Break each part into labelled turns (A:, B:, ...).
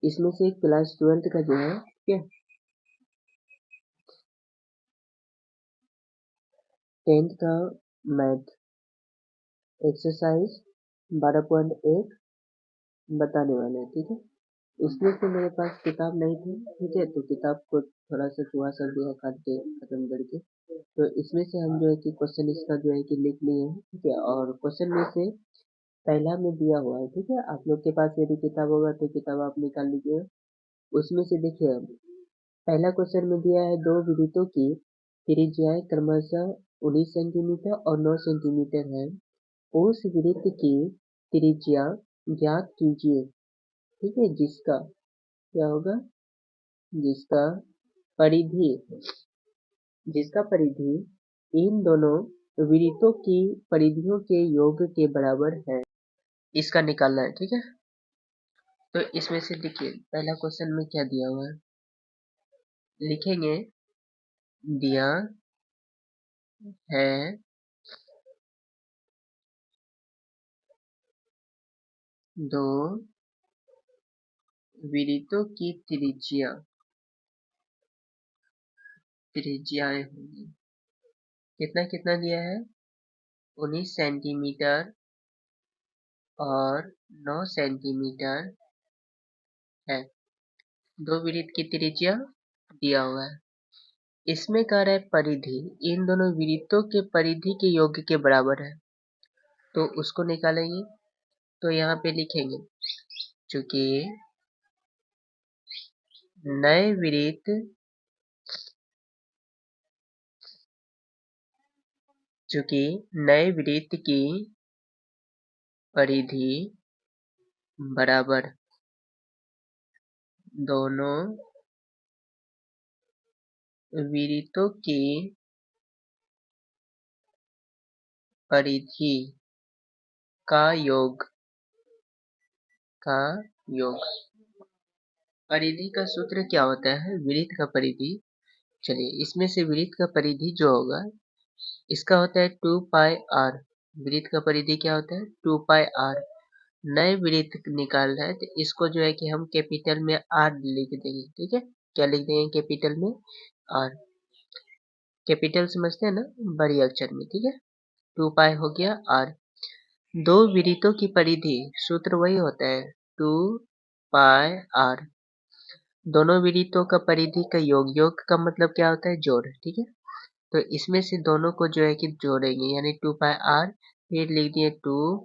A: इसमें से class 12th का जो है, ठीक है, 10th का मैथ एक्सरसाइज 12.1 बताने वाले हैं, ठीक है। इसमें से मेरे पास किताब नहीं थी, ठीक है, तो किताब को थोड़ा सा चुहा कर दिया, काट के खत्म करके। तो इसमें से हम जो है कि क्वेश्चन इसका जो है कि लिख लिए हैं, ठीक है। और क्वेश्चन में से पहला में दिया हुआ है, ठीक है। आप लोग के पास यदि किताब होगा तो किताब आप निकाल लीजिए। उसमें से देखिए, अब पहला क्वेश्चन में दिया है, दो वृत्तों की त्रिज्याएं क्रमशः 19 सेंटीमीटर और 9 सेंटीमीटर है। उस वृत्त की त्रिज्या ज्ञात कीजिए, ठीक है, जिसका क्या होगा, जिसका परिधि जिसका परिधि इन दोनों वृत्तों की परिधियों के योग के बराबर है, इसका निकालना है, ठीक है। तो इसमें से देखिए, पहला क्वेश्चन में क्या दिया हुआ है, लिखेंगे, दिया है दो वृत्तों की त्रिज्याएं होंगी। कितना कितना दिया है, 19 सेंटीमीटर और 9 सेंटीमीटर है। दो वृत्त की त्रिज्या दिया हुआ है। इसमें कह रहा है परिधि इन दोनों वृत्तों के परिधि के योग के बराबर है, तो उसको निकालेंगे। तो यहाँ पे लिखेंगे, चूंकि नए वृत्त की परिधि बराबर दोनों वृत्तों की परिधि का योग परिधि का सूत्र क्या होता है, वृत्त का परिधि। चलिए, इसमें से वृत्त का परिधि जो होगा, इसका होता है 2 पाई आर। वृत्त का परिधि क्या होता है, 2 पाई आर। नए वृत्त निकालना है तो इसको जो है कि हम कैपिटल में आर लिख देंगे, ठीक है। क्या लिख देंगे, कैपिटल में आर। कैपिटल समझते हैं ना, बड़ी अक्षर में, ठीक है। 2 पाई हो गया आर। दो वृत्तों की परिधि, सूत्र वही होता है, 2 पाई आर। दोनों वृत्तों का परिधि का योग का मतलब क्या होता है, जोड़, ठीक है। तो इसमें से दोनों को जो है कि जोड़ेंगे, यानी 2 पाई आर, फिर लिख दिए 2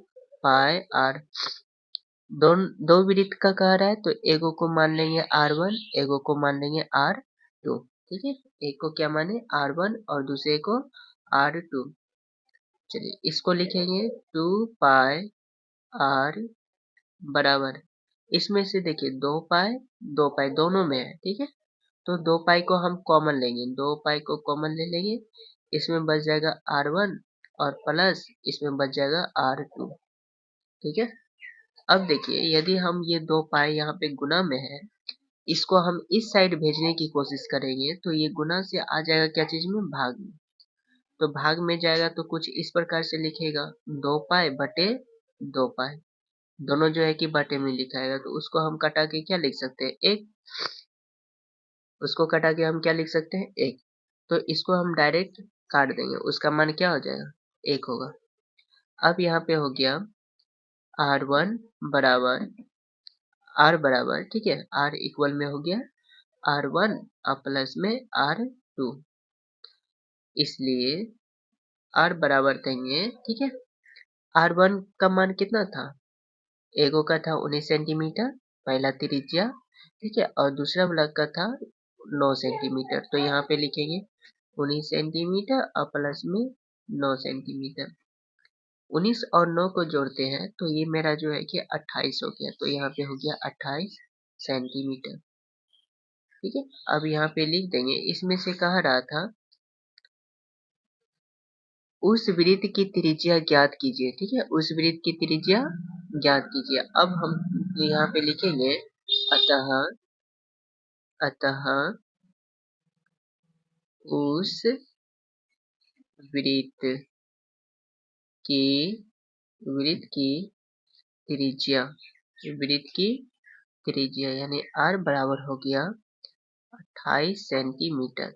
A: पाई आर। दो वृत्त का कह रहा है तो एगो को मान लेंगे R1, एगो को मान लेंगे R2, ठीक है। एक को क्या माने, R1 और दूसरे को R2। चलिए, इसको लिखेंगे 2 पाई आर बराबर, इसमें से देखिए 2 पाई दोनों में है, ठीक है। तो 2 पाई को हम कॉमन लेंगे, 2 पाई को कॉमन ले लेंगे, इसमें बच जाएगा R1 और प्लस इसमें बच जाएगा R2, ठीक है। अब देखिए, यदि हम ये 2 पाई यहाँ पे गुना में है, इसको हम इस साइड भेजने की कोशिश करेंगे तो ये गुना से आ जाएगा क्या चीज में, भाग में। तो भाग में जाएगा तो कुछ इस प्रकार से लिखेगा, 2 पाई बटे 2 पाई, दोनों जो है कि बटे में लिखाएगा, तो उसको हम कटा के क्या लिख सकते हैं, एक। उसको कटा के हम क्या लिख सकते हैं, एक। तो इसको हम डायरेक्ट काट देंगे, उसका मान क्या हो जाएगा, एक होगा। अब यहाँ पे हो गया R1 बराबर R बराबर, ठीक है, R इक्वल में हो गया R1 और प्लस में R2, इसलिए R बराबर देंगे, ठीक है। R1 का मान कितना था, एगो का था 19 सेंटीमीटर, पहला त्रिज्या, ठीक है, और दूसरा वाला का था 9 सेंटीमीटर। तो यहाँ पे लिखेंगे 19 सेंटीमीटर और प्लस में 9 सेंटीमीटर। 19 और 9 को जोड़ते हैं तो ये मेरा जो है कि 28 हो गया, तो यहाँ पे हो गया 28 सेंटीमीटर, ठीक है। अब यहाँ पे लिख देंगे, इसमें से कह रहा था उस वृत्त की त्रिज्या ज्ञात कीजिए, ठीक है, उस वृत्त की त्रिज्या ज्ञात कीजिए। अब हम यहाँ पे लिखेंगे, अतः अतः उस वृत्त की त्रिज्या, वृत्त की त्रिज्या यानी r बराबर हो गया 28 सेंटीमीटर।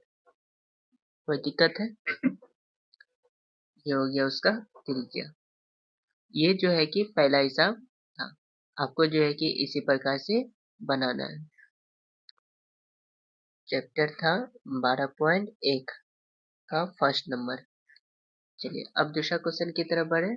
A: कोई दिक्कत है? ये हो गया उसका त्रिज्या। ये जो है कि पहला हिसाब था। आपको जो है कि इसी प्रकार से बनाना है। चैप्टर था 12.1 का फर्स्ट नंबर। चलिए अब दूसरा क्वेश्चन की तरफ बढ़े।